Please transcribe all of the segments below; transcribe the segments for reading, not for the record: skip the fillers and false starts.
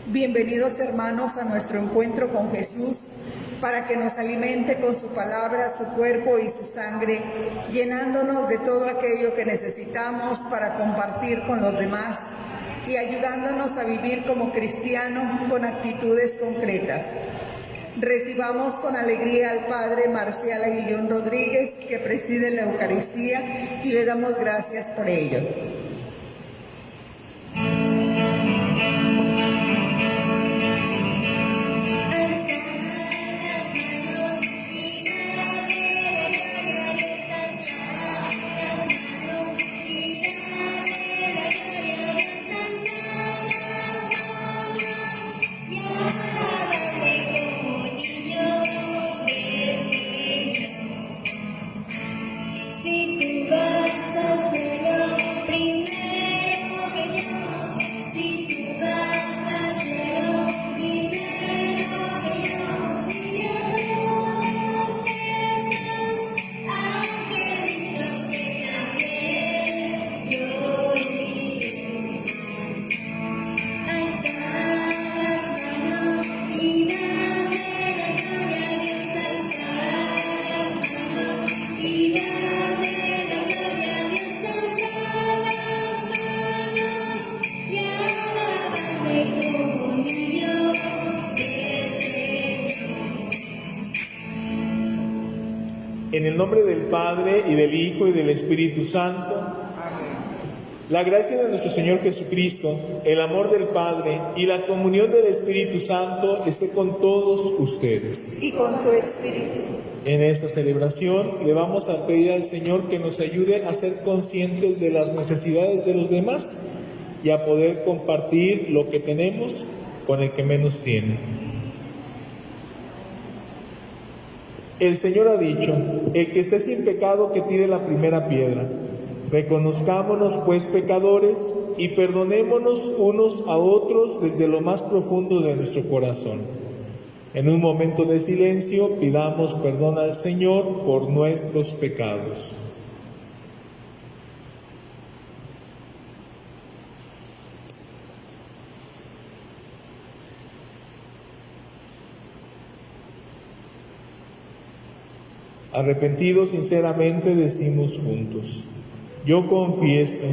Bienvenidos, hermanos, a nuestro encuentro con Jesús, para que nos alimente con su palabra, su cuerpo y su sangre, llenándonos de todo aquello que necesitamos para compartir con los demás y ayudándonos a vivir como cristianos con actitudes concretas. Recibamos con alegría al Padre Marcial Aguillón Rodríguez, que preside la Eucaristía, y le damos gracias por ello. En el nombre del Padre, y del Hijo, y del Espíritu Santo. Amén. La gracia de nuestro Señor Jesucristo, el amor del Padre y la comunión del Espíritu Santo esté con todos ustedes. Y con tu espíritu. En esta celebración le vamos a pedir al Señor que nos ayude a ser conscientes de las necesidades de los demás y a poder compartir lo que tenemos con el que menos tiene. El Señor ha dicho: el que esté sin pecado, que tire la primera piedra. Reconozcámonos pues pecadores y perdonémonos unos a otros desde lo más profundo de nuestro corazón. En un momento de silencio pidamos perdón al Señor por nuestros pecados. Arrepentidos sinceramente decimos juntos: yo confieso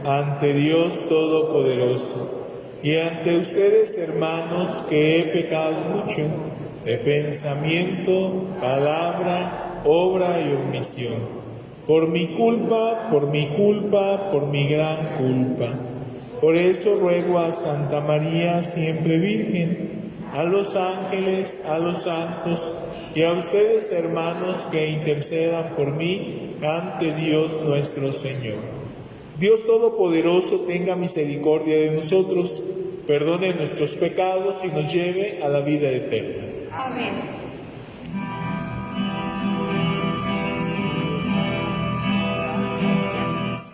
ante Dios Todopoderoso y ante ustedes, hermanos, que he pecado mucho de pensamiento, palabra, obra y omisión, por mi culpa, por mi gran culpa. Por eso ruego a Santa María, siempre Virgen, a los ángeles, a los santos, y a ustedes, hermanos, que intercedan por mí ante Dios nuestro Señor. Dios Todopoderoso tenga misericordia de nosotros, perdone nuestros pecados y nos lleve a la vida eterna. Amén.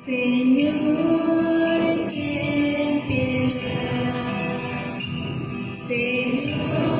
Señor, ten piedad. Señor.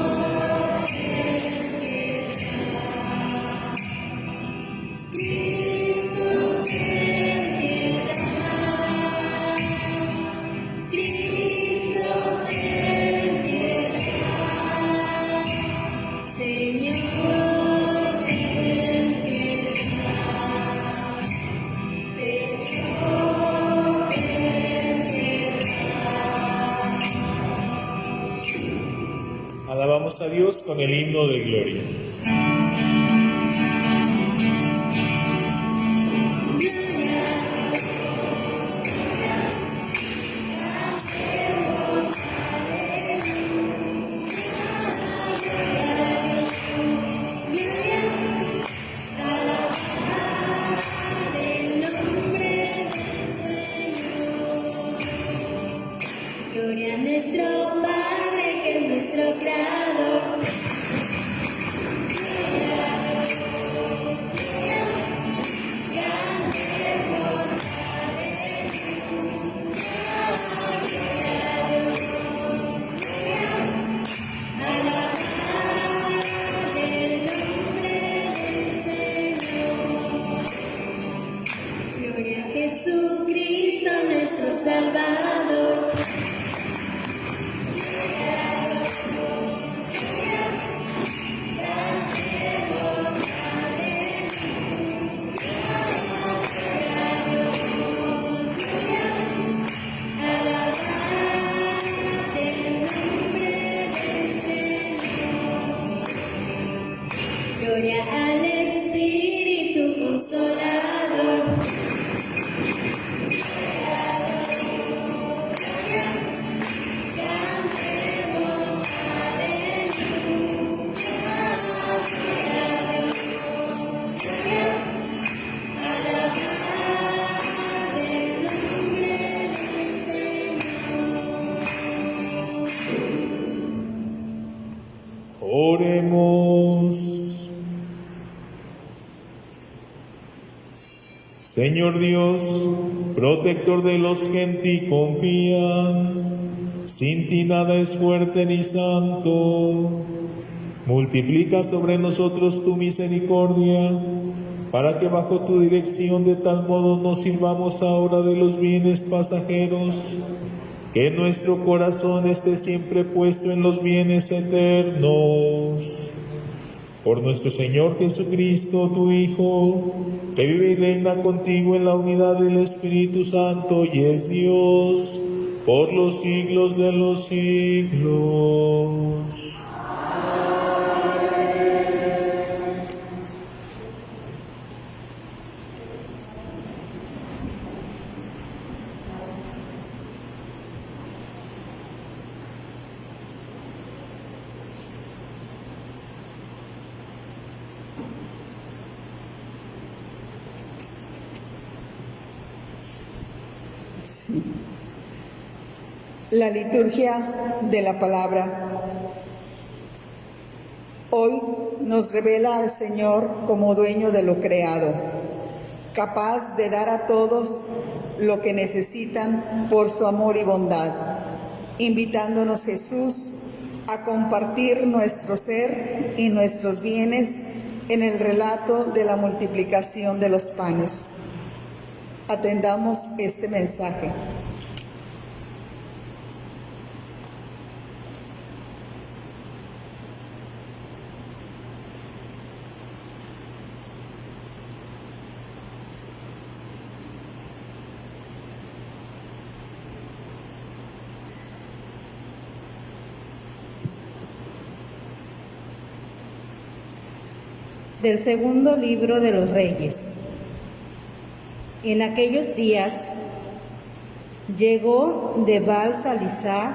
Alabamos a Dios con el himno de gloria. Gloria a nuestro Padre, que es nuestro Creador. Gloria a Jesucristo, nuestro Salvador. Señor Dios, protector de los que en ti confían, sin ti nada es fuerte ni santo. Multiplica sobre nosotros tu misericordia, para que bajo tu dirección de tal modo nos sirvamos ahora de los bienes pasajeros, que nuestro corazón esté siempre puesto en los bienes eternos. Por nuestro Señor Jesucristo, tu Hijo, que vive y reina contigo en la unidad del Espíritu Santo y es Dios por los siglos de los siglos. Sí. La liturgia de la palabra hoy nos revela al Señor como dueño de lo creado, capaz de dar a todos lo que necesitan por su amor y bondad, invitándonos Jesús a compartir nuestro ser y nuestros bienes en el relato de la multiplicación de los panes. Atendamos este mensaje. Del segundo libro de los Reyes. En aquellos días llegó de Baal-Salisá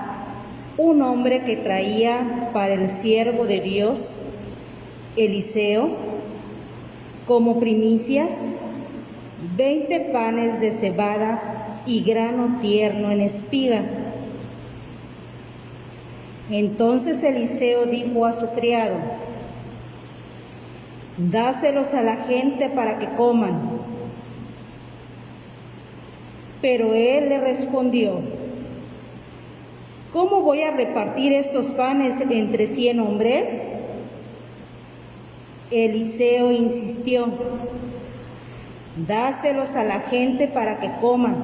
un hombre que traía para el siervo de Dios, Eliseo, como primicias 20 panes de cebada y grano tierno en espiga. Entonces Eliseo dijo a su criado: dáselos a la gente para que coman. Pero él le respondió: ¿cómo voy a repartir estos panes entre 100 hombres? Eliseo insistió: dáselos a la gente para que coman,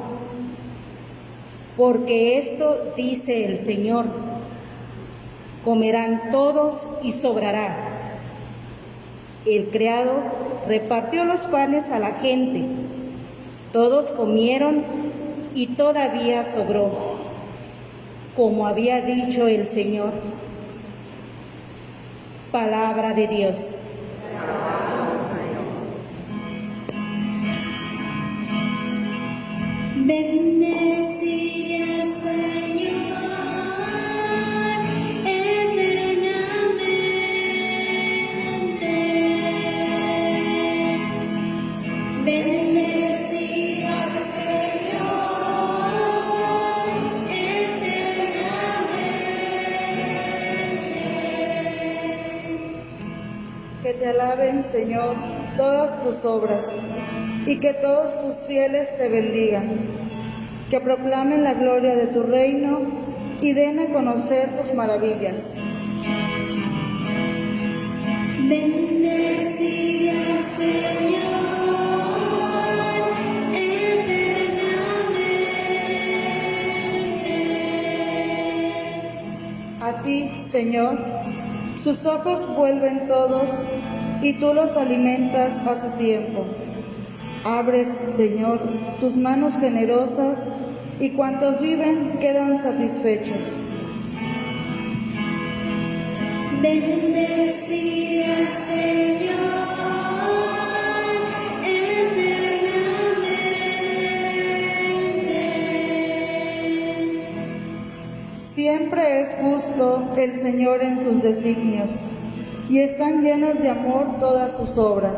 porque esto dice el Señor: comerán todos y sobrará. El criado repartió los panes a la gente, todos comieron y todavía sobró, como había dicho el Señor. Palabra de Dios. Bendeciré al Señor eternamente. Bendeciré al Señor eternamente. Que te alaben, Señor, todas tus obras, y que todos tus fieles te bendigan. Que proclamen la gloria de tu reino y den a conocer tus maravillas. Bendeciré al Señor eternamente. A ti, Señor, sus ojos vuelven todos y tú los alimentas a su tiempo. Abres, Señor, tus manos generosas y cuantos viven quedan satisfechos. Bendeciré al Señor eternamente. Siempre es justo el Señor en sus designios, y están llenas de amor todas sus obras.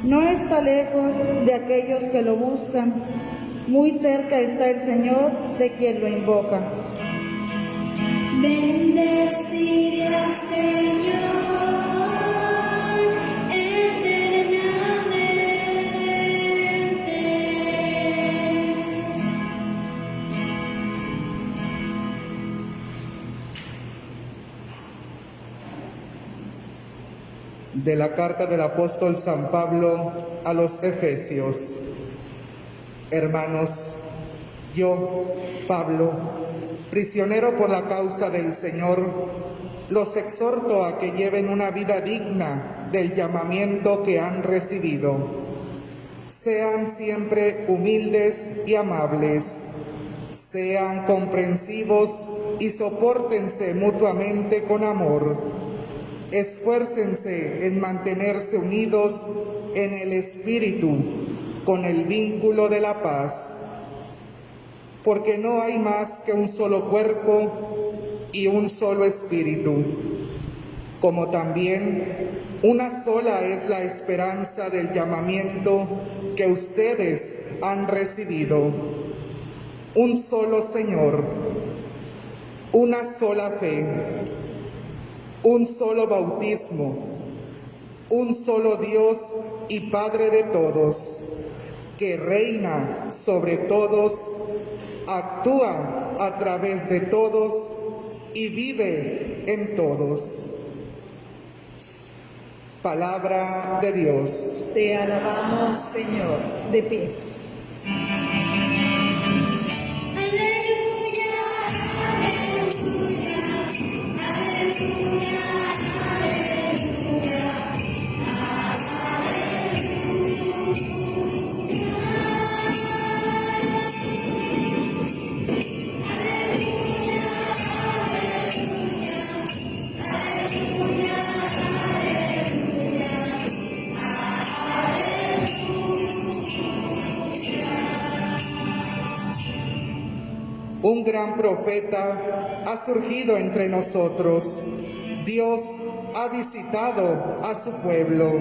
No está lejos de aquellos que lo buscan, muy cerca está el Señor de quien lo invoca. Bendeciré al Señor eternamente. De la carta del apóstol San Pablo a los Efesios. Hermanos, yo, Pablo, prisionero por la causa del Señor, los exhorto a que lleven una vida digna del llamamiento que han recibido. Sean siempre humildes y amables, sean comprensivos y sopórtense mutuamente con amor. Esfuércense en mantenerse unidos en el Espíritu, con el vínculo de la paz, porque no hay más que un solo cuerpo y un solo espíritu, como también una sola es la esperanza del llamamiento que ustedes han recibido, un solo Señor, una sola fe, un solo bautismo, un solo Dios y Padre de todos, que reina sobre todos, actúa a través de todos y vive en todos. Palabra de Dios. Te alabamos, Señor. De pie. Un gran profeta ha surgido entre nosotros. Dios ha visitado a su pueblo.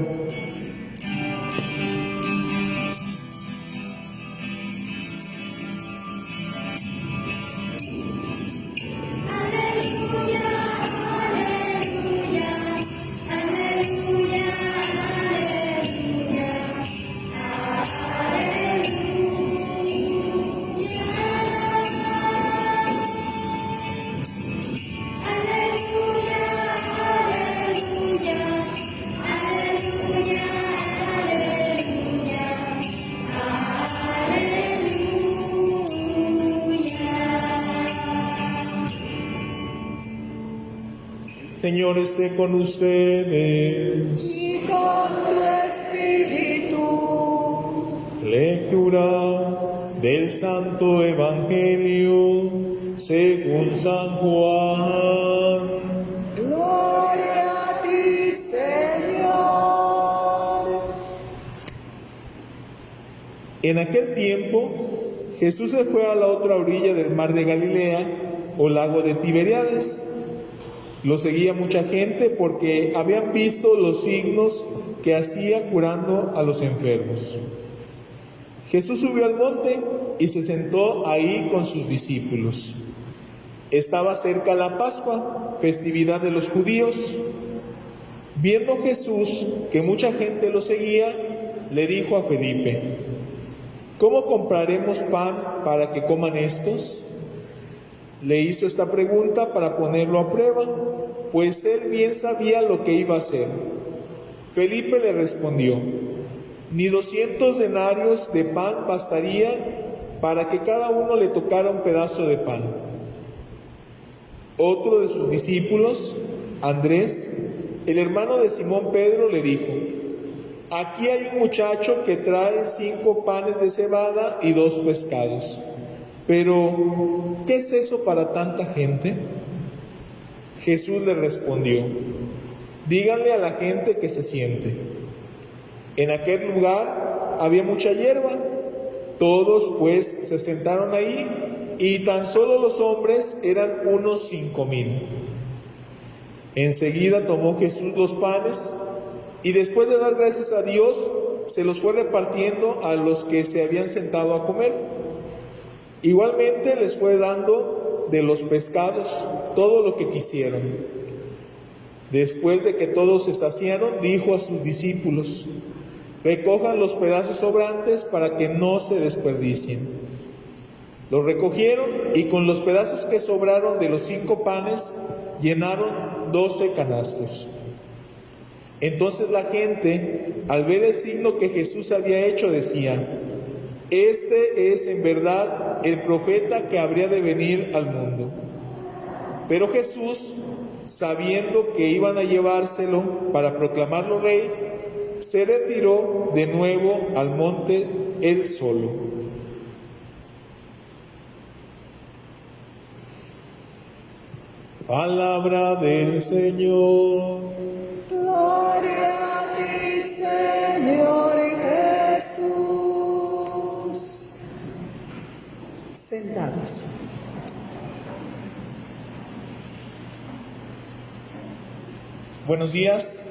Señor esté con ustedes. Y con tu espíritu. Lectura del Santo Evangelio según San Juan. Gloria a ti, Señor. En aquel tiempo, Jesús se fue a la otra orilla del mar de Galilea, o lago de Tiberíades. Lo seguía mucha gente porque habían visto los signos que hacía curando a los enfermos. Jesús subió al monte y se sentó ahí con sus discípulos. Estaba cerca la Pascua, festividad de los judíos. Viendo Jesús que mucha gente lo seguía, le dijo a Felipe: ¿cómo compraremos pan para que coman estos? Le hizo esta pregunta para ponerlo a prueba, pues él bien sabía lo que iba a hacer. Felipe le respondió: ni 200 denarios de pan bastaría para que cada uno le tocara un pedazo de pan. Otro de sus discípulos, Andrés, el hermano de Simón Pedro, le dijo: aquí hay un muchacho que trae 5 panes de cebada y 2 pescados. Pero, ¿qué es eso para tanta gente? Jesús le respondió: díganle a la gente que se siente. En aquel lugar había mucha hierba. Todos pues se sentaron ahí, y tan solo los hombres eran unos 5,000. Enseguida tomó Jesús los panes, y después de dar gracias a Dios, se los fue repartiendo a los que se habían sentado a comer. Igualmente les fue dando de los pescados todo lo que quisieron. Después de que todos se saciaron, dijo a sus discípulos: recojan los pedazos sobrantes para que no se desperdicien. Los recogieron y con los pedazos que sobraron de los 5 panes llenaron 12 canastos. Entonces la gente, al ver el signo que Jesús había hecho, decía: este es en verdad el profeta que habría de venir al mundo. Pero Jesús, sabiendo que iban a llevárselo para proclamarlo rey, se retiró de nuevo al monte él solo. Palabra del Señor. Gloria a ti, Señor Jesús. Sentados. Buenos días.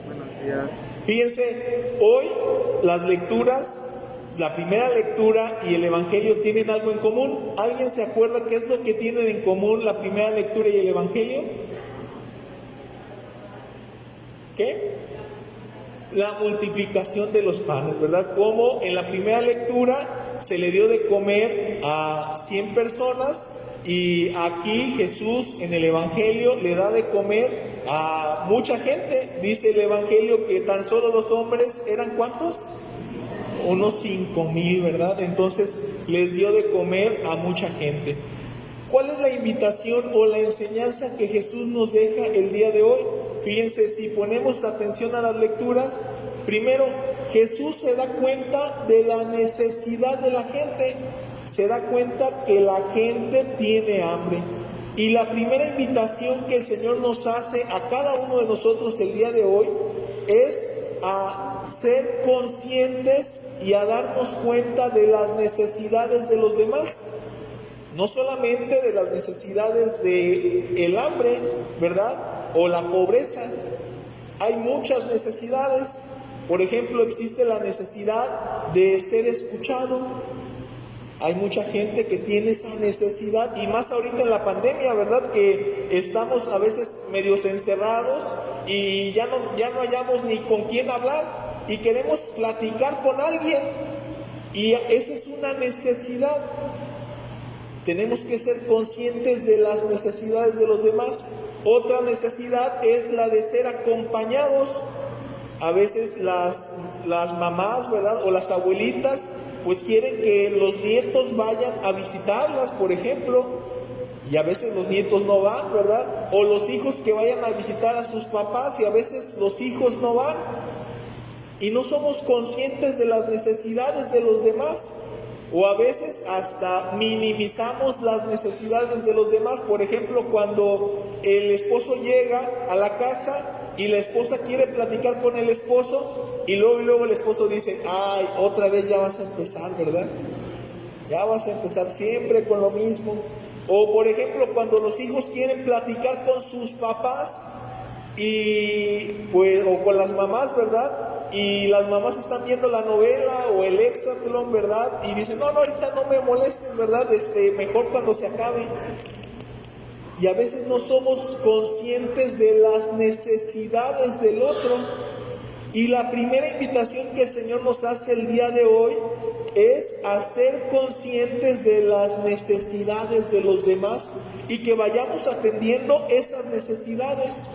Buenos días. Fíjense, hoy las lecturas, la primera lectura y el Evangelio tienen algo en común. ¿Alguien se acuerda qué es lo que tienen en común la primera lectura y el Evangelio? ¿Qué? La multiplicación de los panes, ¿verdad? Como en la primera lectura se le dio de comer a 100 personas y aquí Jesús en el Evangelio le da de comer a mucha gente. Dice el Evangelio que tan solo los hombres eran ¿cuántos? Unos 5,000, ¿verdad? Entonces les dio de comer a mucha gente. ¿Cuál es la invitación o la enseñanza que Jesús nos deja el día de hoy? Fíjense, si ponemos atención a las lecturas, primero, Jesús se da cuenta de la necesidad de la gente, se da cuenta que la gente tiene hambre. Y la primera invitación que el Señor nos hace a cada uno de nosotros el día de hoy es a ser conscientes y a darnos cuenta de las necesidades de los demás. No solamente de las necesidades del hambre, ¿verdad? O la pobreza. Hay muchas necesidades. Por ejemplo, existe la necesidad de ser escuchado. Hay mucha gente que tiene esa necesidad, y más ahorita en la pandemia, ¿verdad? Que estamos a veces medios encerrados y ya no hallamos ni con quién hablar y queremos platicar con alguien, y esa es una necesidad. Tenemos que ser conscientes de las necesidades de los demás. Otra necesidad es la de ser acompañados. A veces las mamás, ¿verdad? O las abuelitas, pues quieren que los nietos vayan a visitarlas, por ejemplo, y a veces los nietos no van, ¿verdad? O los hijos que vayan a visitar a sus papás y a veces los hijos no van. Y no somos conscientes de las necesidades de los demás. O a veces hasta minimizamos las necesidades de los demás. Por ejemplo, cuando el esposo llega a la casa y la esposa quiere platicar con el esposo, y luego el esposo dice: ay, otra vez ya vas a empezar, ¿verdad? Ya vas a empezar siempre con lo mismo. O por ejemplo, cuando los hijos quieren platicar con sus papás y pues, o con las mamás, ¿verdad? Y las mamás están viendo la novela o el Hexatlón, ¿verdad? Y dicen: no, ahorita no me molestes, ¿verdad? Mejor cuando se acabe. Y a veces no somos conscientes de las necesidades del otro. Y la primera invitación que el Señor nos hace el día de hoy es a ser conscientes de las necesidades de los demás y que vayamos atendiendo esas necesidades.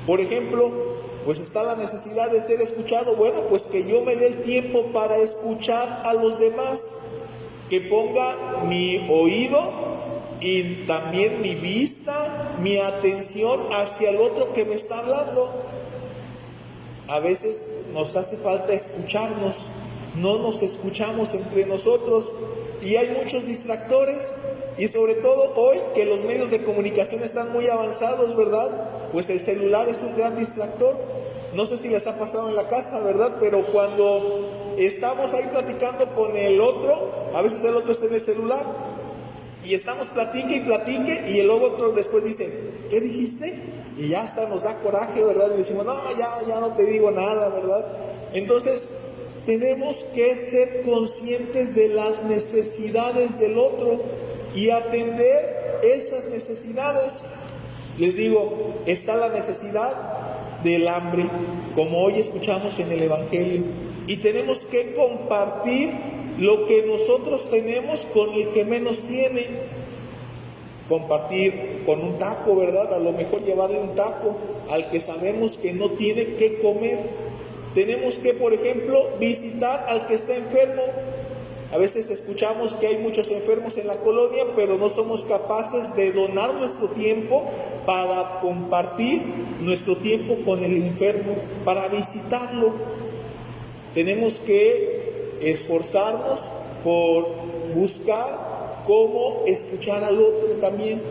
Por ejemplo, pues está la necesidad de ser escuchado. Bueno, pues que yo me dé el tiempo para escuchar a los demás, que ponga mi oído y también mi vista, mi atención hacia el otro que me está hablando. A veces nos hace falta escucharnos, no nos escuchamos entre nosotros y hay muchos distractores, y sobre todo hoy que los medios de comunicación están muy avanzados, ¿verdad? Pues el celular es un gran distractor. No sé si les ha pasado en la casa, ¿verdad? Pero cuando estamos ahí platicando con el otro, a veces el otro está en el celular y estamos platique y el otro después dice: ¿qué dijiste? Y ya hasta nos da coraje, ¿verdad? Y decimos: no, ya no te digo nada, ¿verdad? Entonces, tenemos que ser conscientes de las necesidades del otro y atender esas necesidades. Les digo, está la necesidad del hambre, como hoy escuchamos en el Evangelio, y tenemos que compartir lo que nosotros tenemos con el que menos tiene. compartir con un taco, ¿verdad? A lo mejor llevarle un taco al que sabemos que no tiene que comer. Tenemos que, por ejemplo, visitar al que está enfermo. A veces escuchamos que hay muchos enfermos en la colonia, pero no somos capaces de donar nuestro tiempo para compartir nuestro tiempo con el enfermo, para visitarlo. Tenemos que esforzarnos por buscar cómo escuchar al otro también.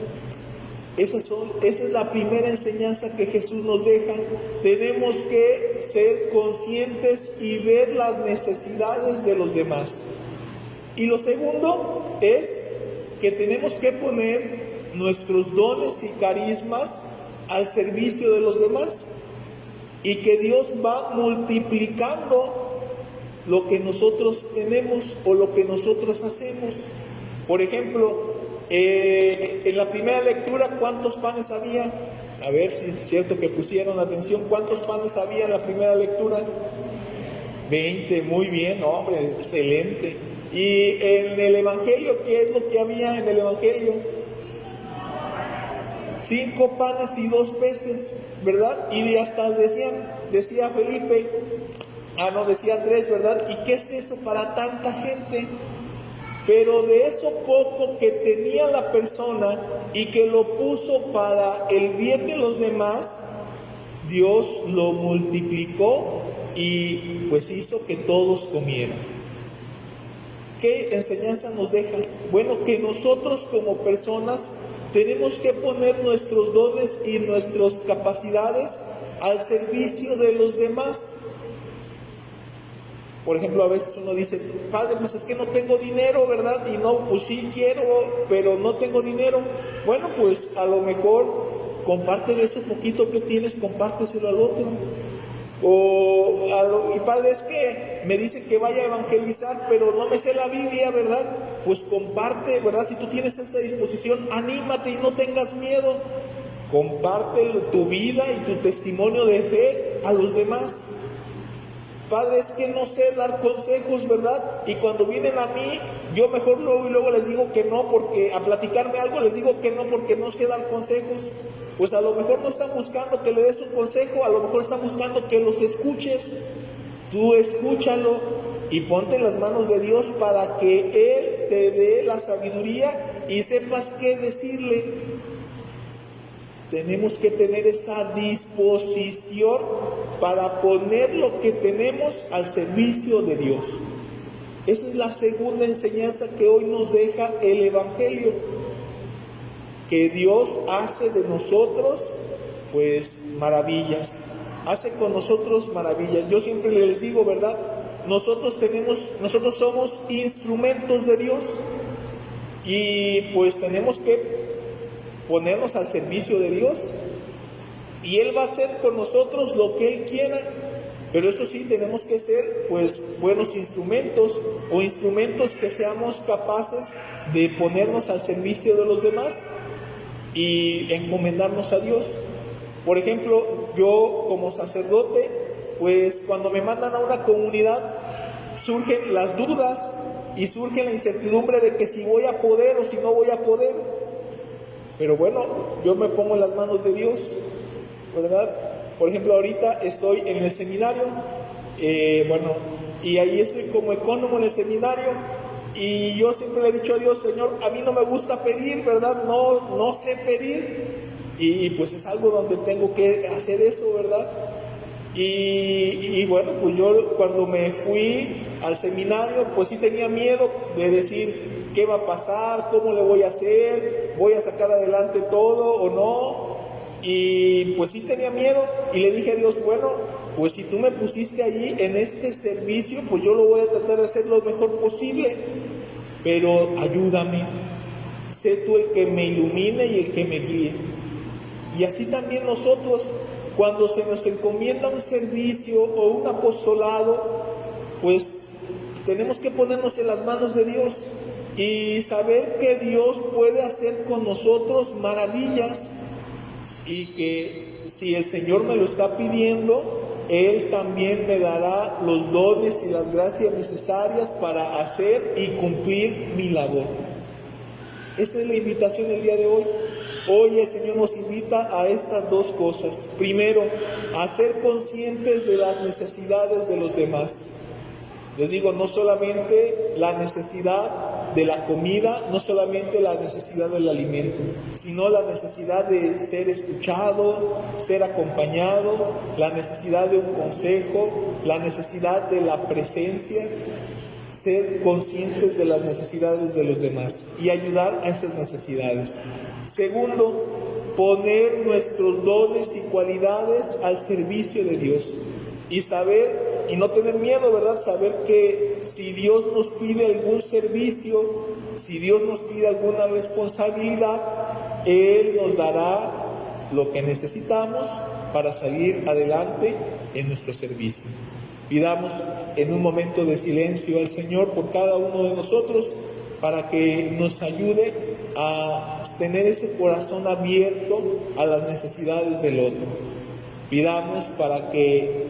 Esa es la primera enseñanza que Jesús nos deja. Tenemos que ser conscientes y ver las necesidades de los demás. Y lo segundo es que tenemos que poner nuestros dones y carismas al servicio de los demás, y que Dios va multiplicando lo que nosotros tenemos o lo que nosotros hacemos. Por ejemplo, en la primera lectura, ¿cuántos panes había? A ver si es cierto que pusieron atención. ¿Cuántos panes había en la primera lectura? 20, muy bien, hombre, excelente. Y en el Evangelio, ¿qué es lo que había en el Evangelio? 5 panes y 2 peces, ¿verdad? Y hasta decía Felipe, decía Andrés, ¿verdad? ¿Y qué es eso para tanta gente? Pero de eso poco que tenía la persona y que lo puso para el bien de los demás, Dios lo multiplicó y pues hizo que todos comieran. ¿Qué enseñanza nos deja? Bueno, que nosotros como personas tenemos que poner nuestros dones y nuestras capacidades al servicio de los demás. Por ejemplo, a veces uno dice, padre, pues es que no tengo dinero, ¿verdad? Y no, pues sí quiero, pero no tengo dinero. Bueno, pues a lo mejor comparte de eso poquito que tienes, compárteselo al otro. Mi padre, es que me dicen que vaya a evangelizar, pero no me sé la Biblia, ¿verdad? Pues comparte, ¿verdad? Si tú tienes esa disposición, anímate y no tengas miedo. Comparte tu vida y tu testimonio de fe a los demás. Padre, es que no sé dar consejos, ¿verdad? Y cuando vienen a mí, yo mejor luego les digo que no, porque a platicarme algo les digo que no, porque no sé dar consejos. Pues a lo mejor no están buscando que le des un consejo, a lo mejor están buscando que los escuches. Tú escúchalo y ponte en las manos de Dios para que Él te dé la sabiduría y sepas qué decirle. Tenemos que tener esa disposición para poner lo que tenemos al servicio de Dios. Esa es la segunda enseñanza que hoy nos deja el Evangelio, que Dios hace de nosotros pues maravillas, hace con nosotros maravillas. Yo siempre les digo, ¿verdad? Nosotros somos instrumentos de Dios y pues tenemos que ponernos al servicio de Dios y Él va a hacer con nosotros lo que Él quiera, pero eso sí, tenemos que ser pues buenos instrumentos o instrumentos que seamos capaces de ponernos al servicio de los demás y encomendarnos a Dios. Por ejemplo, yo como sacerdote, pues cuando me mandan a una comunidad surgen las dudas y surge la incertidumbre de que si voy a poder o si no voy a poder. Pero bueno, yo me pongo en las manos de Dios, ¿verdad? Por ejemplo, ahorita estoy en el seminario, y ahí estoy como ecónomo en el seminario, y yo siempre le he dicho a Dios, Señor, a mí no me gusta pedir, ¿verdad? No sé pedir, y pues es algo donde tengo que hacer eso, ¿verdad? Y bueno, pues yo cuando me fui al seminario, pues sí tenía miedo de decir, ¿qué va a pasar? ¿Cómo le voy a hacer? ¿Voy a sacar adelante todo o no? Y pues sí tenía miedo y le dije a Dios, bueno, pues si tú me pusiste allí en este servicio, pues yo lo voy a tratar de hacer lo mejor posible, pero ayúdame, sé tú el que me ilumine y el que me guíe. Y así también nosotros, cuando se nos encomienda un servicio o un apostolado, pues tenemos que ponernos en las manos de Dios y saber que Dios puede hacer con nosotros maravillas y que si el Señor me lo está pidiendo, Él también me dará los dones y las gracias necesarias para hacer y cumplir mi labor. Esa es la invitación del día de hoy. Hoy el Señor nos invita a estas dos cosas. Primero, a ser conscientes de las necesidades de los demás. Les digo, no solamente la necesidad de la comida, no solamente la necesidad del alimento, sino la necesidad de ser escuchado, ser acompañado, la necesidad de un consejo, la necesidad de la presencia, ser conscientes de las necesidades de los demás y ayudar a esas necesidades. Segundo, poner nuestros dones y cualidades al servicio de Dios y saber, y no tener miedo, ¿verdad? Saber que si Dios nos pide algún servicio, si Dios nos pide alguna responsabilidad, Él nos dará lo que necesitamos para salir adelante en nuestro servicio. Pidamos en un momento de silencio al Señor por cada uno de nosotros para que nos ayude a tener ese corazón abierto a las necesidades del otro. Pidamos para que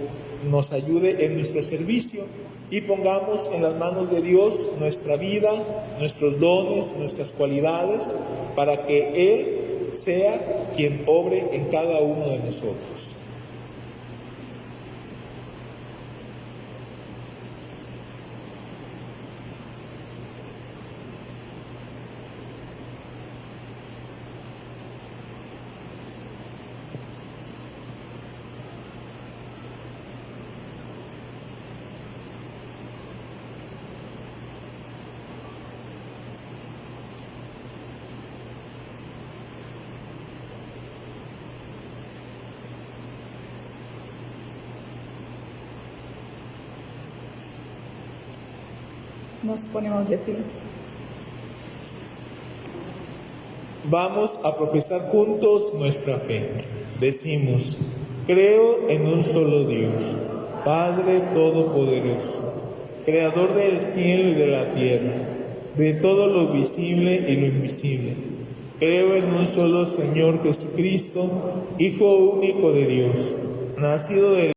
nos ayude en nuestro servicio y pongamos en las manos de Dios nuestra vida, nuestros dones, nuestras cualidades, para que Él sea quien obre en cada uno de nosotros. Nos ponemos de pie. Vamos a profesar juntos nuestra fe. Decimos: creo en un solo Dios, Padre Todopoderoso, Creador del cielo y de la tierra, de todo lo visible y lo invisible. Creo en un solo Señor Jesucristo, Hijo único de Dios, nacido de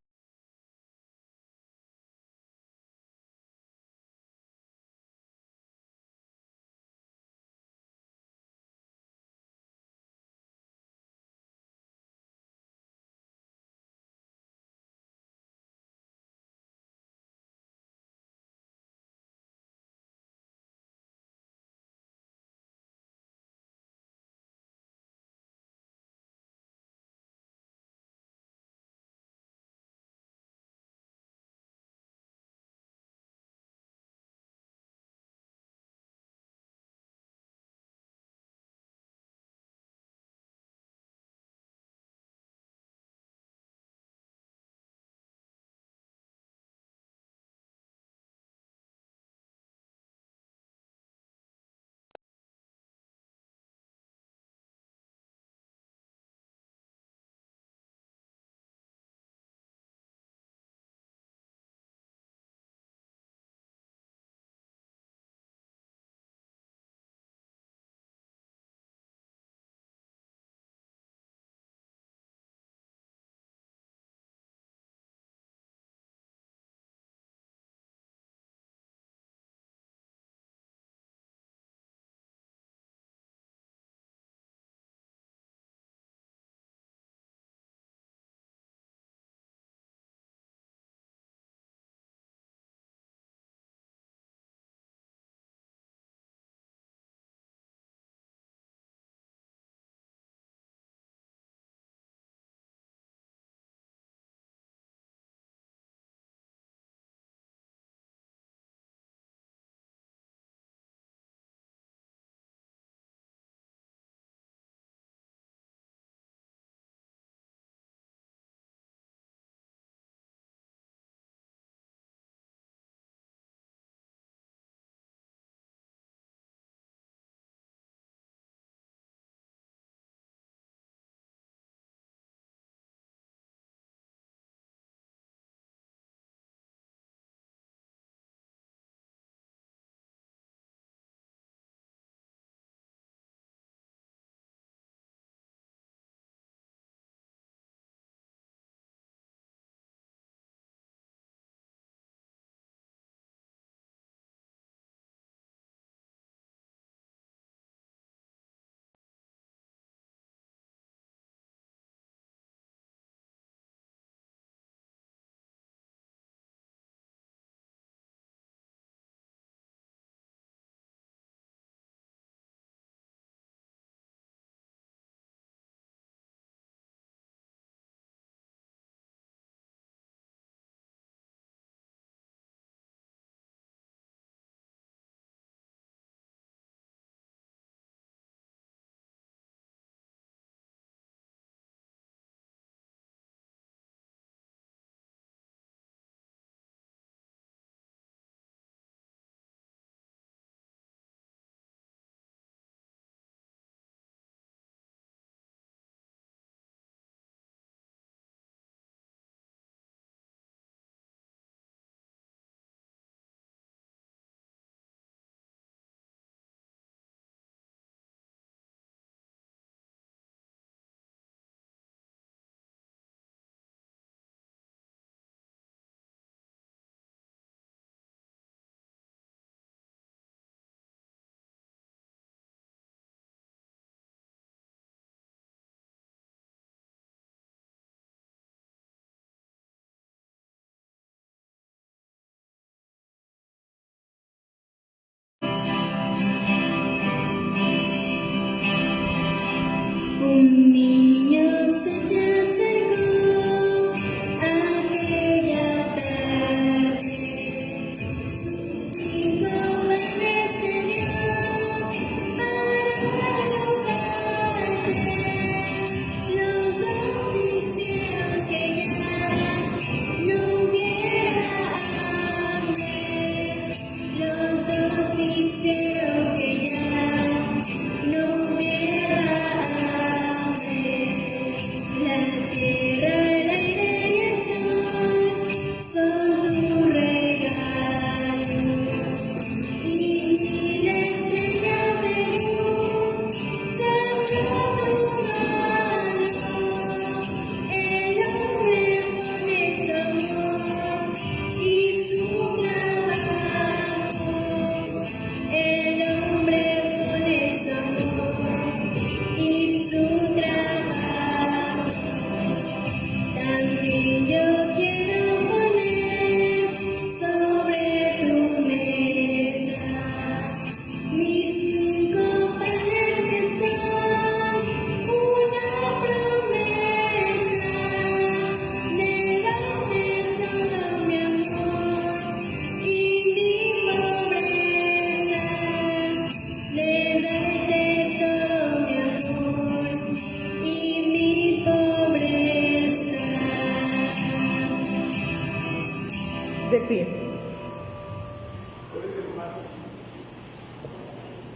pie.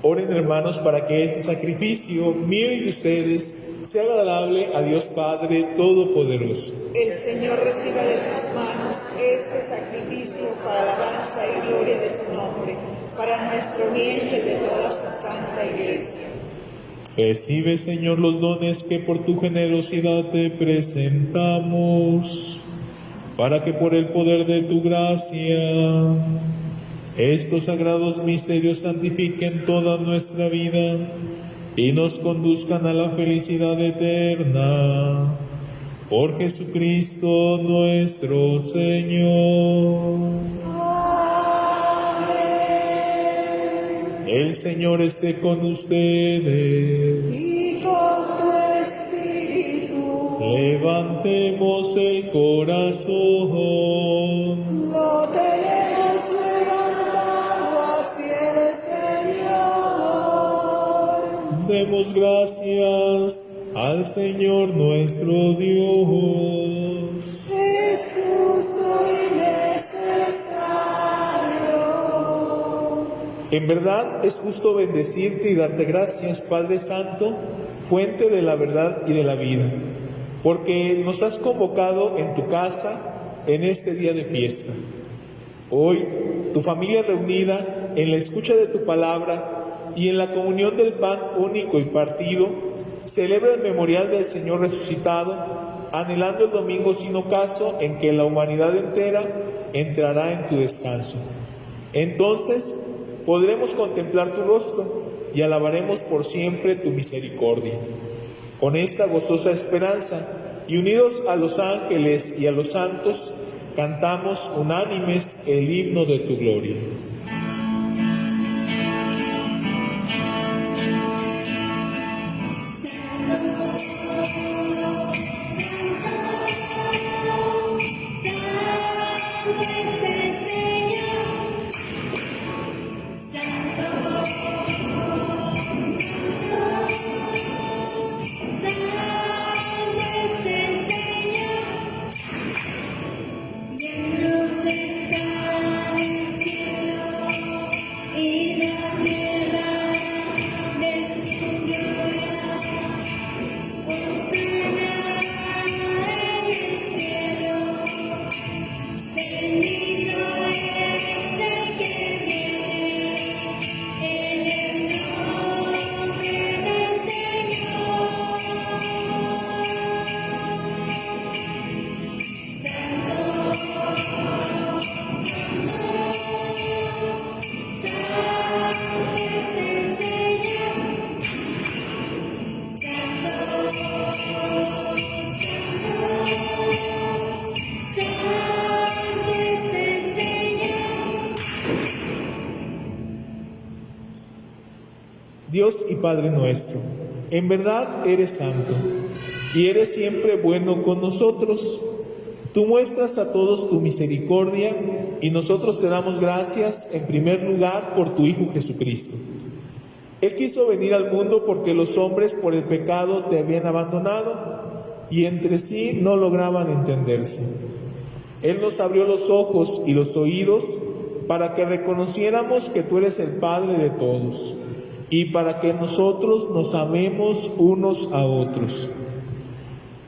Oren, hermanos, para que este sacrificio mío y de ustedes sea agradable a Dios Padre Todopoderoso. El Señor reciba de tus manos este sacrificio para alabanza y gloria de su nombre, para nuestro bien y el de toda su santa Iglesia. Recibe, Señor, los dones que por tu generosidad te presentamos, para que por el poder de tu gracia estos sagrados misterios santifiquen toda nuestra vida y nos conduzcan a la felicidad eterna. Por Jesucristo nuestro Señor. Amén. El Señor esté con ustedes. Y con tu espíritu. Levantemos el corazón. Lo tenemos levantado hacia el Señor. Demos gracias al Señor nuestro Dios. Es justo y necesario. En verdad es justo bendecirte y darte gracias, Padre Santo, fuente de la verdad y de la vida, porque nos has convocado en tu casa en este día de fiesta. Hoy, tu familia reunida en la escucha de tu palabra y en la comunión del pan único y partido, celebra el memorial del Señor resucitado, anhelando el domingo sin ocaso en que la humanidad entera entrará en tu descanso. Entonces podremos contemplar tu rostro y alabaremos por siempre tu misericordia. Con esta gozosa esperanza y unidos a los ángeles y a los santos, cantamos unánimes el himno de tu gloria. Dios y Padre nuestro, en verdad eres santo y eres siempre bueno con nosotros. Tú muestras a todos tu misericordia y nosotros te damos gracias en primer lugar por tu Hijo Jesucristo. Él quiso venir al mundo porque los hombres por el pecado te habían abandonado y entre sí no lograban entenderse. Él nos abrió los ojos y los oídos para que reconociéramos que tú eres el Padre de todos y para que nosotros nos amemos unos a otros.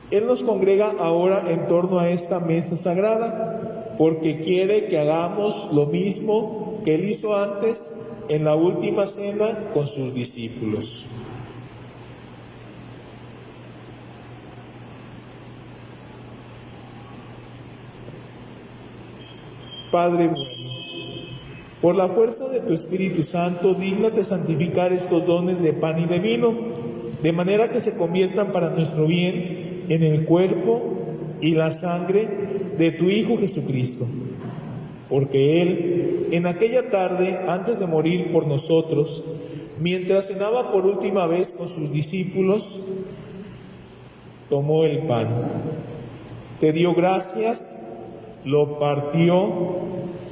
Él nos congrega ahora en torno a esta mesa sagrada porque quiere que hagamos lo mismo que Él hizo antes en la última cena con sus discípulos. Padre bueno, por la fuerza de tu Espíritu Santo, dígnate santificar estos dones de pan y de vino, de manera que se conviertan para nuestro bien en el cuerpo y la sangre de tu Hijo Jesucristo. Porque Él, en aquella tarde, antes de morir por nosotros, mientras cenaba por última vez con sus discípulos, tomó el pan, te dio gracias, lo partió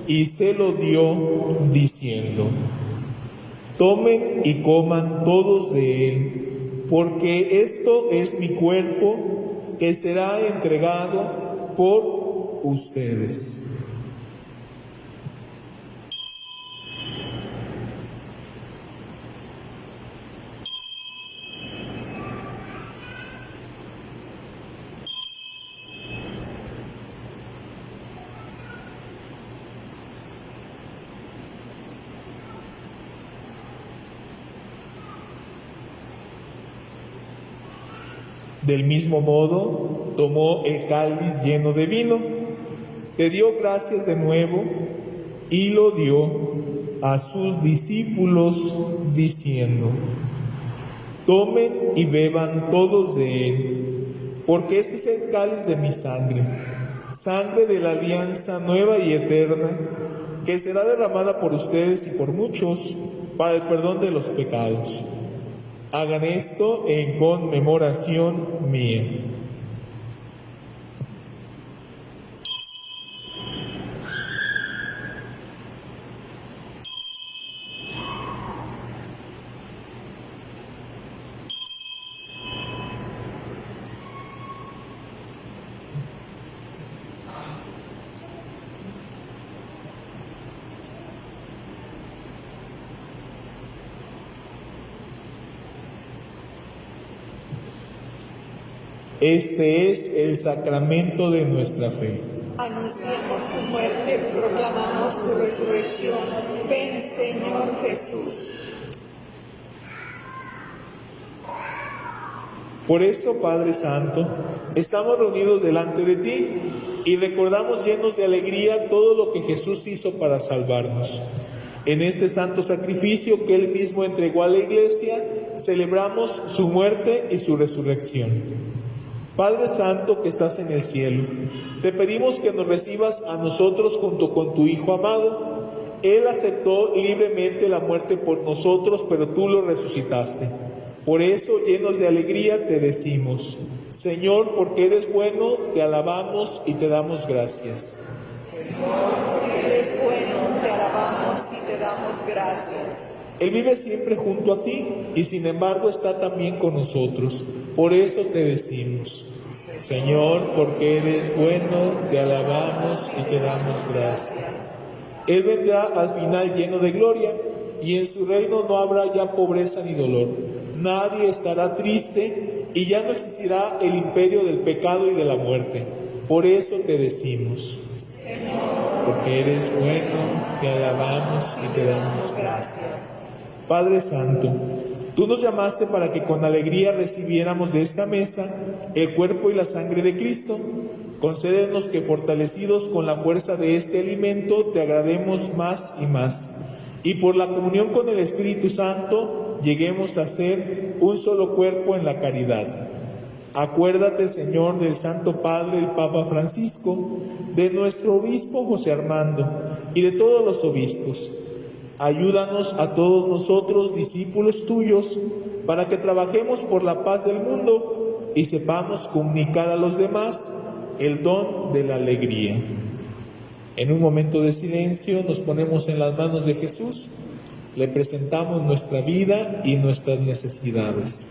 y se lo dio diciendo: tomen y coman todos de él, porque esto es mi cuerpo que será entregado por ustedes. Del mismo modo, tomó el cáliz lleno de vino, te dio gracias de nuevo y lo dio a sus discípulos diciendo: tomen y beban todos de él, porque este es el cáliz de mi sangre, sangre de la alianza nueva y eterna, que será derramada por ustedes y por muchos para el perdón de los pecados. Hagan esto en conmemoración mía. Este es el sacramento de nuestra fe. Anunciamos tu muerte, proclamamos tu resurrección. Ven, Señor Jesús. Por eso, Padre Santo, estamos reunidos delante de ti y recordamos llenos de alegría todo lo que Jesús hizo para salvarnos. En este santo sacrificio que Él mismo entregó a la Iglesia, celebramos su muerte y su resurrección. Padre Santo que estás en el cielo, te pedimos que nos recibas a nosotros junto con tu Hijo amado. Él aceptó libremente la muerte por nosotros, pero tú lo resucitaste. Por eso, llenos de alegría, te decimos: Señor, porque eres bueno, te alabamos y te damos gracias. Señor, porque eres bueno, te alabamos y te damos gracias. Él vive siempre junto a ti y sin embargo está también con nosotros. Por eso te decimos: Señor, porque eres bueno, te alabamos y te damos gracias. Él vendrá al final lleno de gloria y en su reino no habrá ya pobreza ni dolor. Nadie estará triste y ya no existirá el imperio del pecado y de la muerte. Por eso te decimos: Señor, porque eres bueno, te alabamos y te damos gracias. Padre Santo, tú nos llamaste para que con alegría recibiéramos de esta mesa el cuerpo y la sangre de Cristo. Concédenos que, fortalecidos con la fuerza de este alimento, te agrademos más y más. Y por la comunión con el Espíritu Santo, lleguemos a ser un solo cuerpo en la caridad. Acuérdate, Señor, del Santo Padre, el Papa Francisco, de nuestro obispo José Armando y de todos los obispos. Ayúdanos a todos nosotros, discípulos tuyos, para que trabajemos por la paz del mundo y sepamos comunicar a los demás el don de la alegría. En un momento de silencio nos ponemos en las manos de Jesús, le presentamos nuestra vida y nuestras necesidades.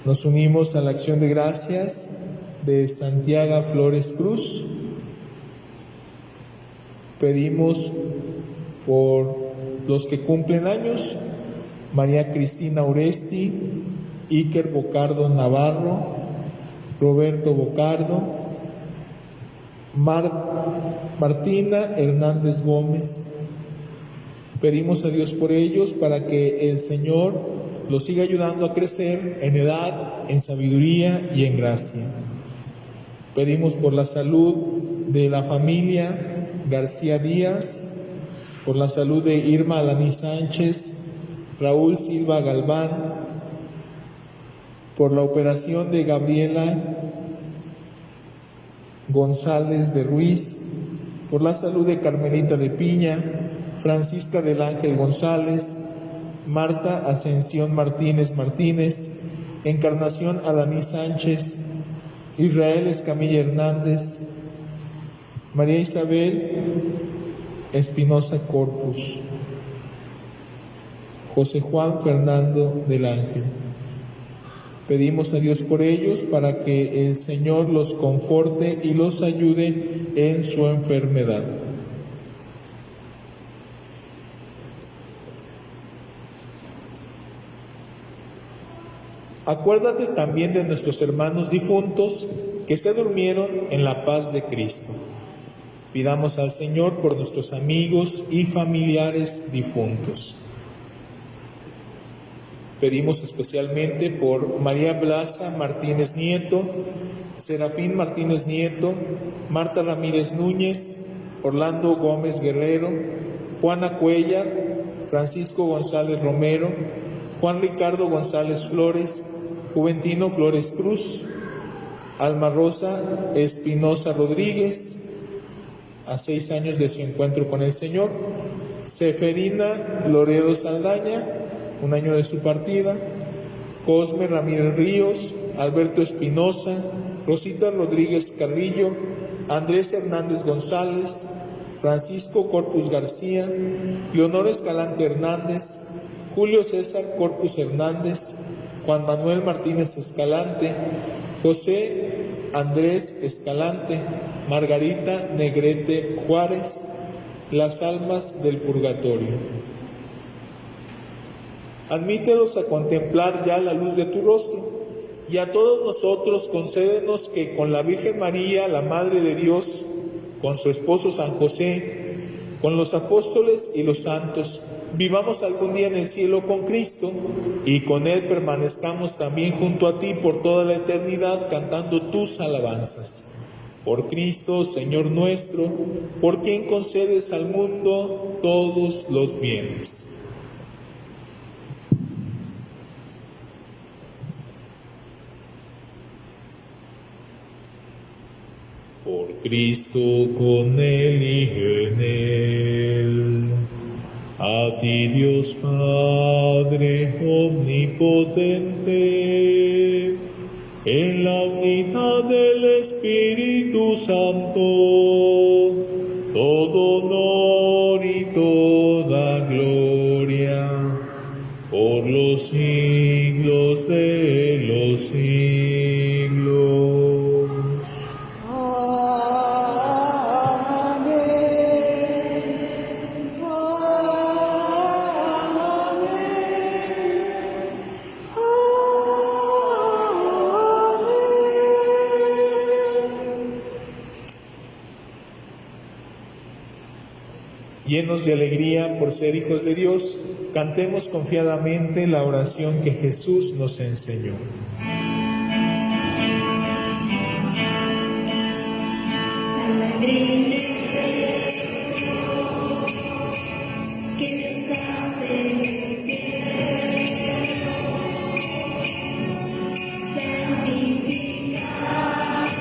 Nos unimos a la acción de gracias de Santiago Flores Cruz. Pedimos por los que cumplen años: María Cristina Oresti, Iker Bocardo Navarro, Roberto Bocardo, Martina Hernández Gómez. Pedimos a Dios por ellos para que el Señor los siga ayudando a crecer en edad, en sabiduría y en gracia. Pedimos por la salud de la familia García Díaz, por la salud de Irma Alaní Sánchez, Raúl Silva Galván, por la operación de Gabriela González de Ruiz, por la salud de Carmelita de Piña, Francisca del Ángel González, Marta Ascensión Martínez Martínez, Encarnación Alaní Sánchez, Israel Escamilla Hernández, María Isabel Espinosa Corpus, José Juan Fernando del Ángel. Pedimos a Dios por ellos para que el Señor los conforte y los ayude en su enfermedad. Acuérdate también de nuestros hermanos difuntos que se durmieron en la paz de Cristo. Pidamos al Señor por nuestros amigos y familiares difuntos. Pedimos especialmente por María Blasa Martínez Nieto, Serafín Martínez Nieto, Marta Ramírez Núñez, Orlando Gómez Guerrero, Juana Cuellar, Francisco González Romero, Juan Ricardo González Flores, Juventino Flores Cruz, Alma Rosa Espinosa Rodríguez, a 6 años de su encuentro con el Señor, Seferina Loredo Saldaña, 1 año de su partida, Cosme Ramírez Ríos, Alberto Espinosa, Rosita Rodríguez Carrillo, Andrés Hernández González, Francisco Corpus García, Leonor Escalante Hernández, Julio César Corpus Hernández, Juan Manuel Martínez Escalante, José Andrés Escalante, Margarita Negrete Juárez, las almas del purgatorio. Admítelos a contemplar ya la luz de tu rostro, y a todos nosotros concédenos que con la Virgen María, la Madre de Dios, con su esposo San José, con los apóstoles y los santos, vivamos algún día en el cielo con Cristo, y con Él permanezcamos también junto a ti por toda la eternidad, cantando tus alabanzas. Por Cristo, Señor nuestro, por quien concedes al mundo todos los bienes. Por Cristo, con Él y en Él, a ti Dios Padre omnipotente, en la unidad del Espíritu Santo, todo honor y toda gloria, por los siglos de los siglos. Llenos de alegría por ser hijos de Dios, cantemos confiadamente la oración que Jesús nos enseñó. Padre nuestro, que estás en el cielo, santificado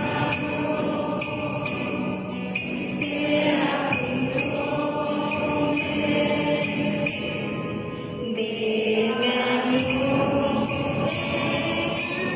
sea tu nombre, venga tu reino,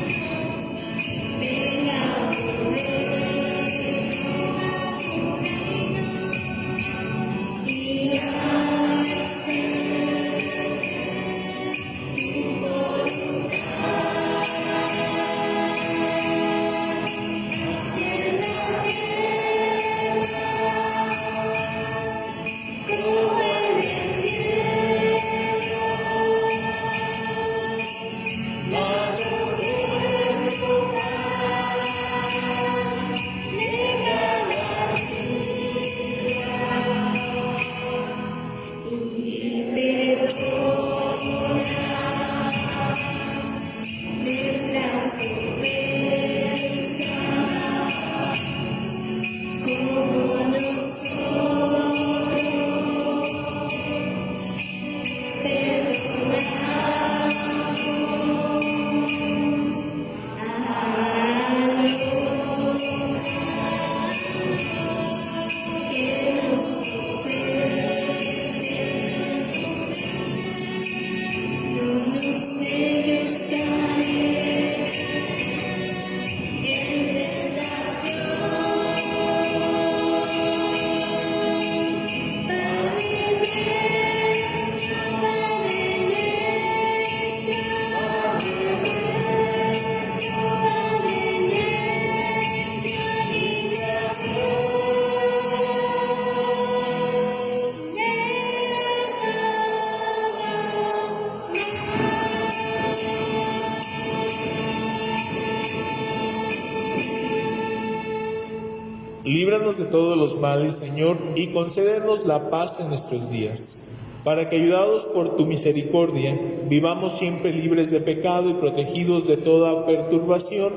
Líbranos de todos los males, Señor, y concédenos la paz en nuestros días, para que, ayudados por tu misericordia, vivamos siempre libres de pecado y protegidos de toda perturbación,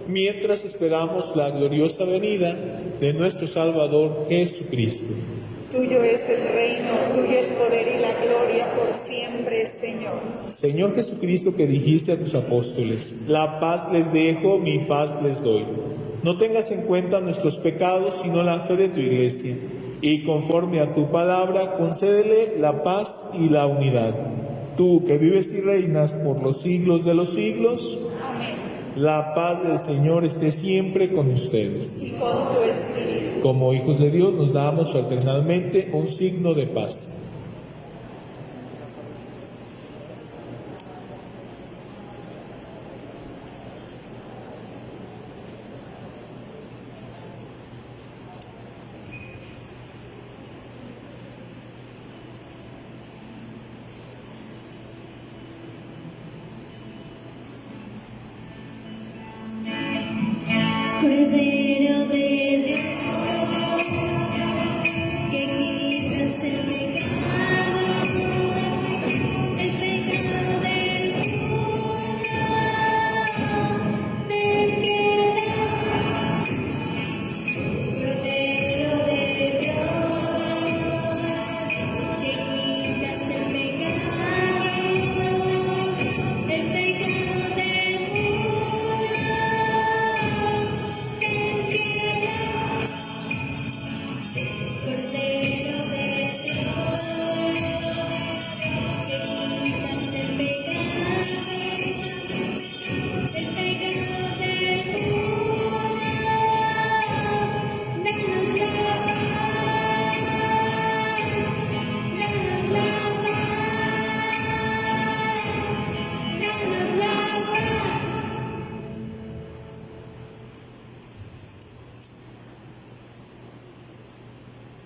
mientras esperamos la gloriosa venida de nuestro Salvador Jesucristo. Tuyo es el reino, tuyo el poder y la gloria por siempre, Señor. Señor Jesucristo, que dijiste a tus apóstoles: la paz les dejo, mi paz les doy. No tengas en cuenta nuestros pecados, sino la fe de tu Iglesia, y conforme a tu palabra, concédele la paz y la unidad. Tú, que vives y reinas por los siglos de los siglos, Amén. la paz del Señor esté siempre con ustedes. Y con tu espíritu. Como hijos de Dios, nos damos fraternalmente un signo de paz. Cordero de Dios, que quitas el pecado del mundo, ten piedad. Cordero de Dios, que quitas el pecado del mundo.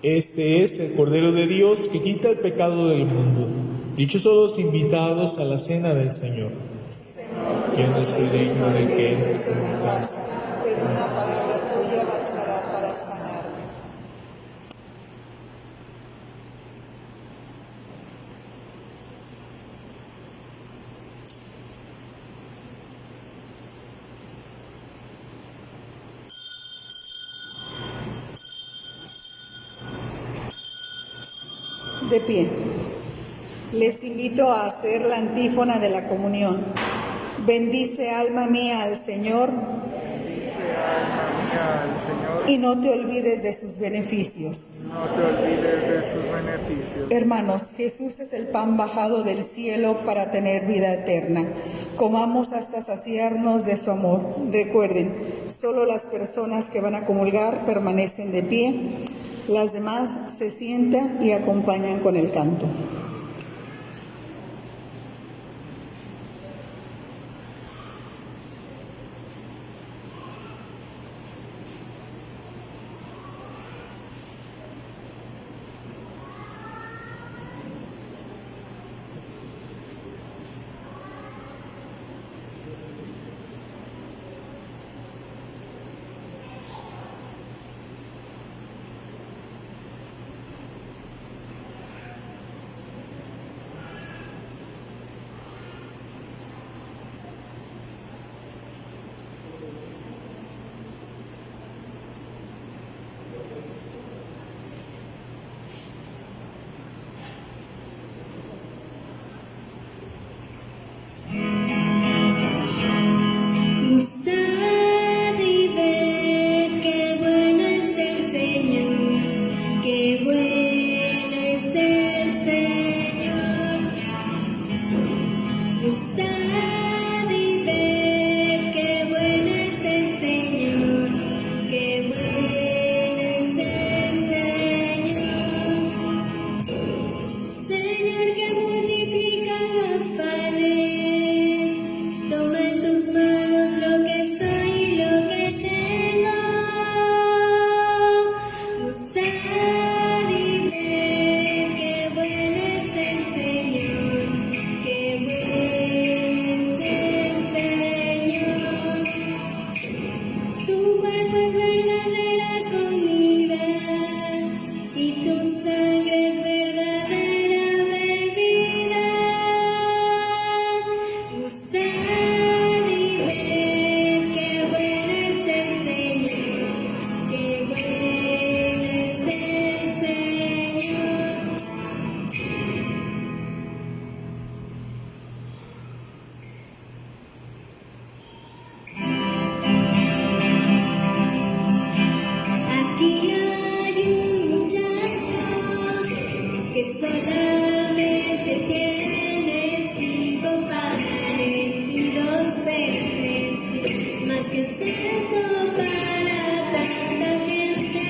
Este es el Cordero de Dios que quita el pecado del mundo. Dichosos los invitados a la cena del Señor. Señor, Yo no soy digno de que entres en mi casa, pero una palabra tuya bastará para sanarme. De pie. Les invito a hacer la antífona de la comunión. Bendice, alma mía, al Señor. Bendice, alma mía, al Señor. Y no te olvides de sus beneficios. No te olvides de sus beneficios. Hermanos, Jesús es el pan bajado del cielo para tener vida eterna. Comamos hasta saciarnos de su amor. Recuerden, solo las personas que van a comulgar permanecen de pie. Las demás se sientan y acompañan con el canto. eso para tanta gente.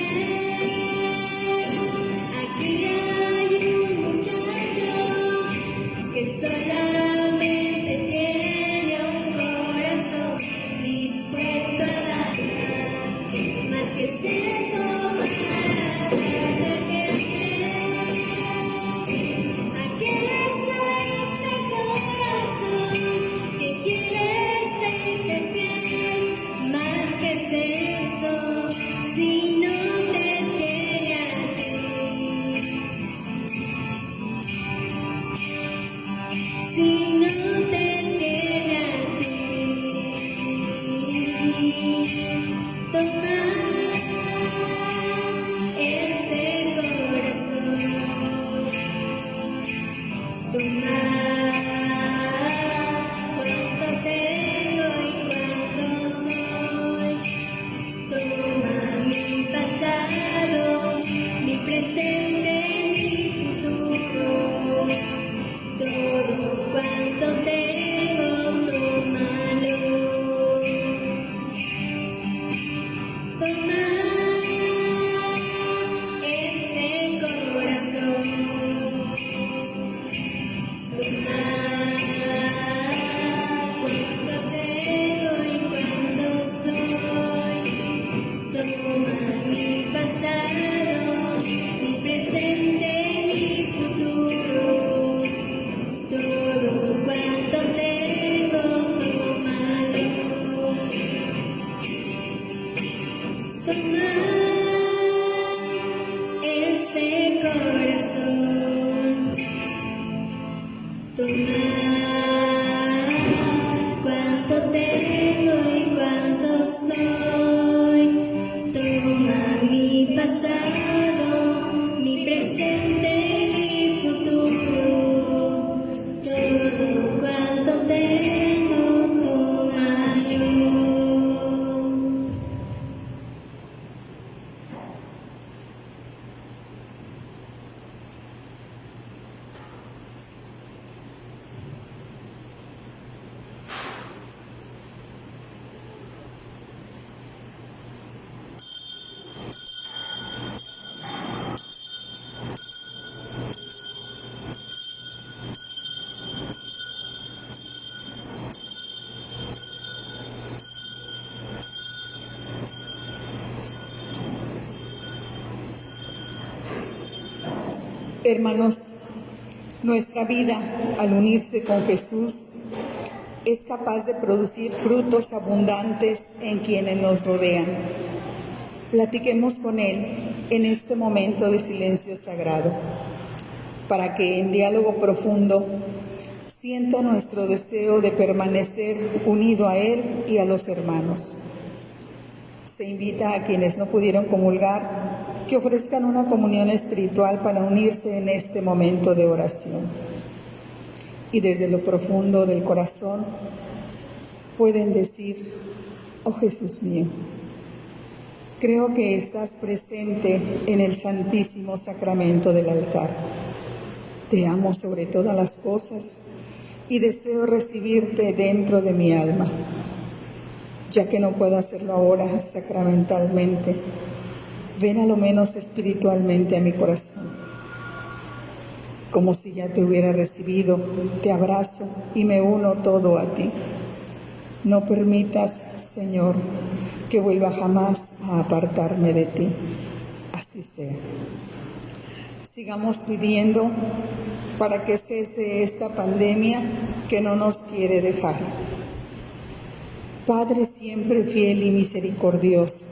Aquí hay un muchacho que solamente tiene un corazón dispuesto a dar. Más que eso para tanta gente. Aquí está ese corazón que quiere serte fiel. Más que eso, si no te tiene a ti. Si no te tiene a ti. Toma este corazón. Toma cuánto tengo y cuánto soy. Toma mi pasado, mi presente, mi futuro. Todo cuanto tengo, tómalo. Toma este corazón. Toma cuánto tengo y cuánto soy. Toma mi pasado, mi presente, mi futuro. Todo cuanto tengo, tómalo. Toma este corazón. Toma cuánto tengo y cuánto soy. Toma mi pasado, mi presente, mi futuro. Todo cuanto tengo, tómalo. Hermanos, nuestra vida al unirse con Jesús es capaz de producir frutos abundantes en quienes nos rodean. Platiquemos con Él en este momento de silencio sagrado, para que en diálogo profundo sienta nuestro deseo de permanecer unido a Él y a los hermanos. Se invita a quienes no pudieron comulgar que ofrezcan una comunión espiritual para unirse en este momento de oración. Y desde lo profundo del corazón pueden decir: oh Jesús mío, creo que estás presente en el Santísimo Sacramento del altar. Te amo sobre todas las cosas y deseo recibirte dentro de mi alma. Ya que no puedo hacerlo ahora sacramentalmente, ven a lo menos espiritualmente a mi corazón. Como si ya te hubiera recibido, te abrazo y me uno todo a ti. No permitas, Señor, que vuelva jamás a apartarme de ti. Así sea. Sigamos pidiendo para que cese esta pandemia que no nos quiere dejar. Padre siempre fiel y misericordioso,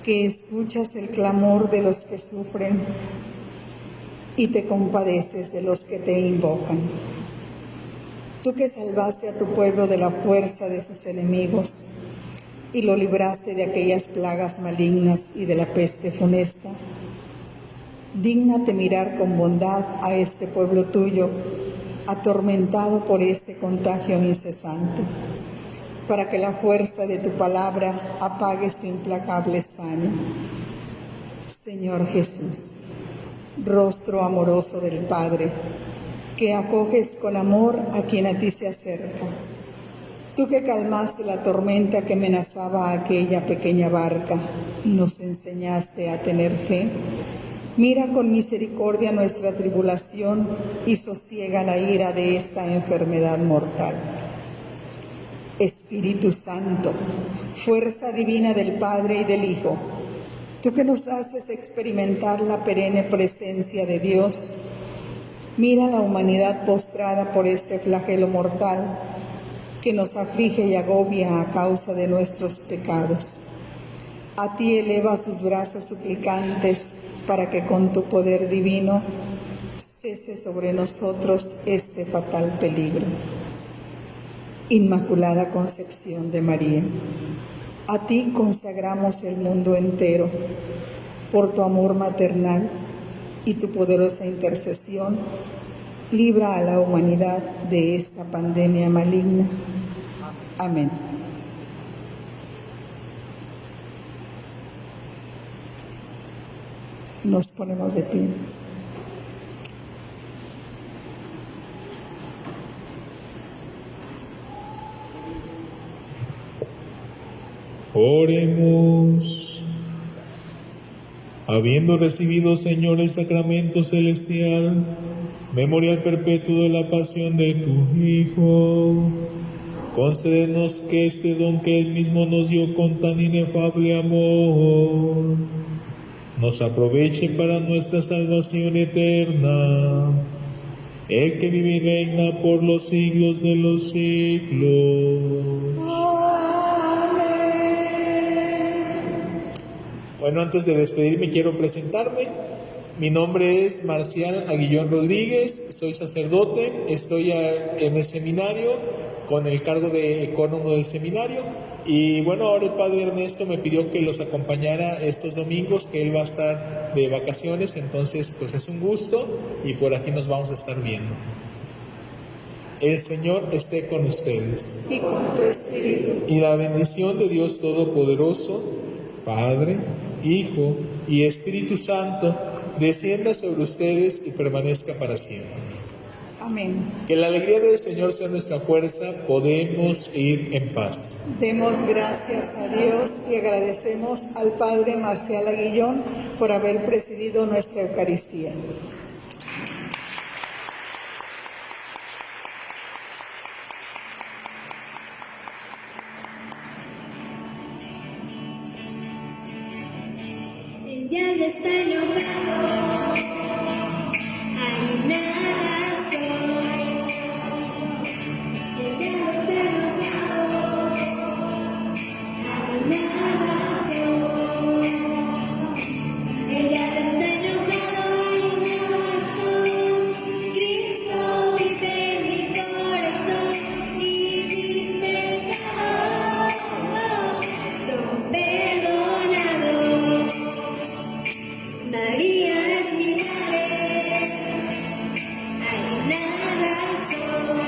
que escuchas el clamor de los que sufren y te compadeces de los que te invocan. Tú que salvaste a tu pueblo de la fuerza de sus enemigos y lo libraste de aquellas plagas malignas y de la peste funesta, dígnate mirar con bondad a este pueblo tuyo, atormentado por este contagio incesante, para que la fuerza de tu palabra apague su implacable saña. Señor Jesús, rostro amoroso del Padre, que acoges con amor a quien a ti se acerca, Tú que calmaste la tormenta que amenazaba a aquella pequeña barca y nos enseñaste a tener fe, mira con misericordia nuestra tribulación y sosiega la ira de esta enfermedad mortal. Espíritu Santo, fuerza divina del Padre y del Hijo, tú que nos haces experimentar la perenne presencia de Dios, mira la humanidad postrada por este flagelo mortal que nos aflige y agobia a causa de nuestros pecados. A ti eleva sus brazos suplicantes para que con tu poder divino cese sobre nosotros este fatal peligro. Inmaculada Concepción de María, a ti consagramos el mundo entero. Por tu amor maternal y tu poderosa intercesión, libra a la humanidad de esta pandemia maligna. Amén. Nos ponemos de pie. Oremos. Habiendo recibido, Señor, el sacramento celestial, memorial perpetuo de la pasión de tu Hijo, concédenos que este don que Él mismo nos dio con tan inefable amor, nos aproveche para nuestra salvación eterna. El que vive y reina por los siglos de los siglos. Bueno, antes de despedirme quiero presentarme. Mi nombre es Marcial Aguillón Rodríguez, soy sacerdote, estoy en el seminario con el cargo de ecónomo del seminario y bueno, ahora el padre Ernesto me pidió que los acompañara estos domingos, que él va a estar de vacaciones, entonces pues es un gusto y por aquí nos vamos a estar viendo. El Señor esté con ustedes. Y con tu espíritu. Y la bendición de Dios Todopoderoso, Padre, Hijo y Espíritu Santo, descienda sobre ustedes y permanezca para siempre. Amén. Que la alegría del Señor sea nuestra fuerza, podemos ir en paz. Demos gracias a Dios y agradecemos al Padre Marcial Aguillón por haber presidido nuestra Eucaristía. El diablo está enojado, hay una razón. El diablo está enojado, hay una razón. El diablo está enojado, hay una razón. Cristo vive en mi corazón y mis pecados son perdonados. María es mi madre, hay una razón.